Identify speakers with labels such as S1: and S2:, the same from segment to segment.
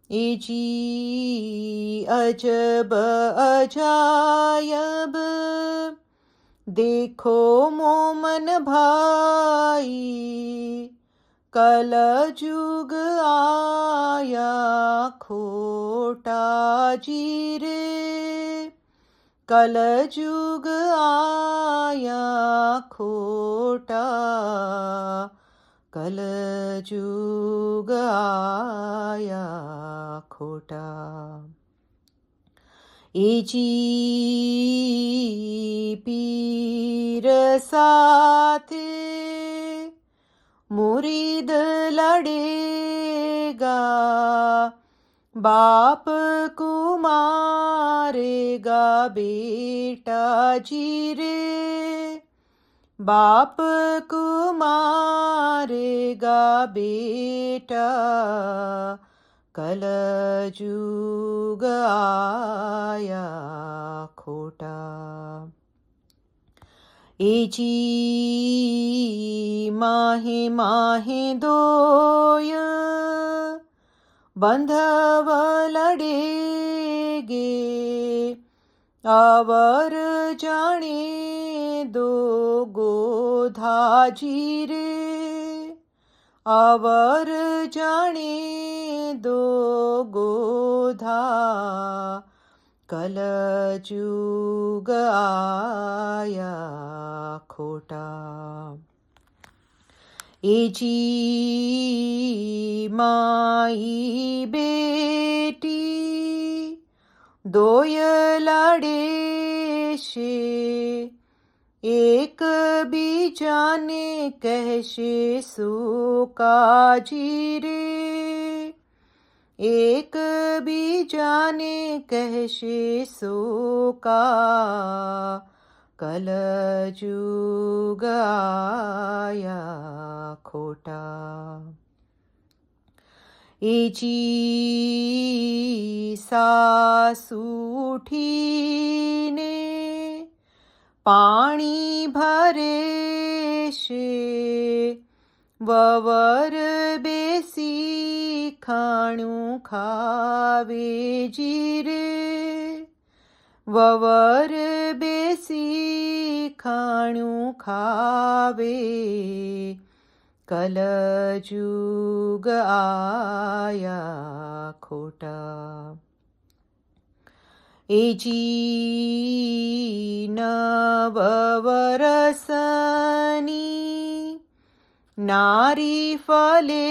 S1: एजी अजब अजायब देखो मोमन भाई, कलजुग आया खोटा जी रे, कलजुग आया खोटा, कलजुग आया खोटा। एजी पीर साथे मुरीद लड़ेगा, बाप को मारेगा बेटा जी रे, बाप को मारेगा बेटा, कलजुग आया खोटा। एजी माहे माहे दोय बंधव लड़ेगे, आवर जाने दो गोधा जी रे, आवर जाने दो गोधा, कलजुग आया खोटा। एजी माई बेटी दोय लड़े शे, एक बीजाने कहशे सुका जी रे, एक बीजाने कहशे सुका, कलजुग आया खोटा। एजी सासू उठीने पाणी भरे शे, ववर बेसी खाणु खावे जी रे, ववर बेसी खाणु खावे, कलजुग आया खोटा। एजी नव वरसनी नारी फलेशेने,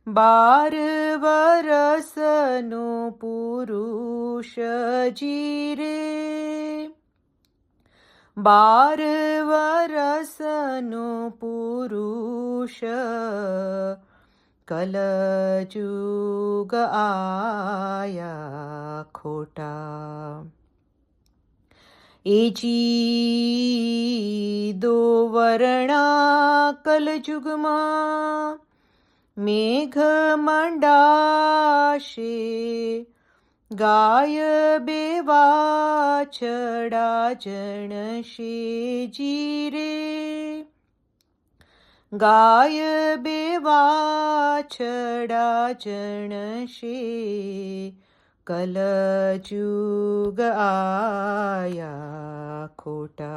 S1: 12 वरसनो पुरुष जी रे, 12 वरसनो पुरुष, कलजुग आया खोटा। एजी दो वर्णा कलजुग मां मेघ मंडाशे, गाय बेवा छड़ा जनशे जी रे, गाय बेवा छड़ा जनशे, कलजुग आया खोटा।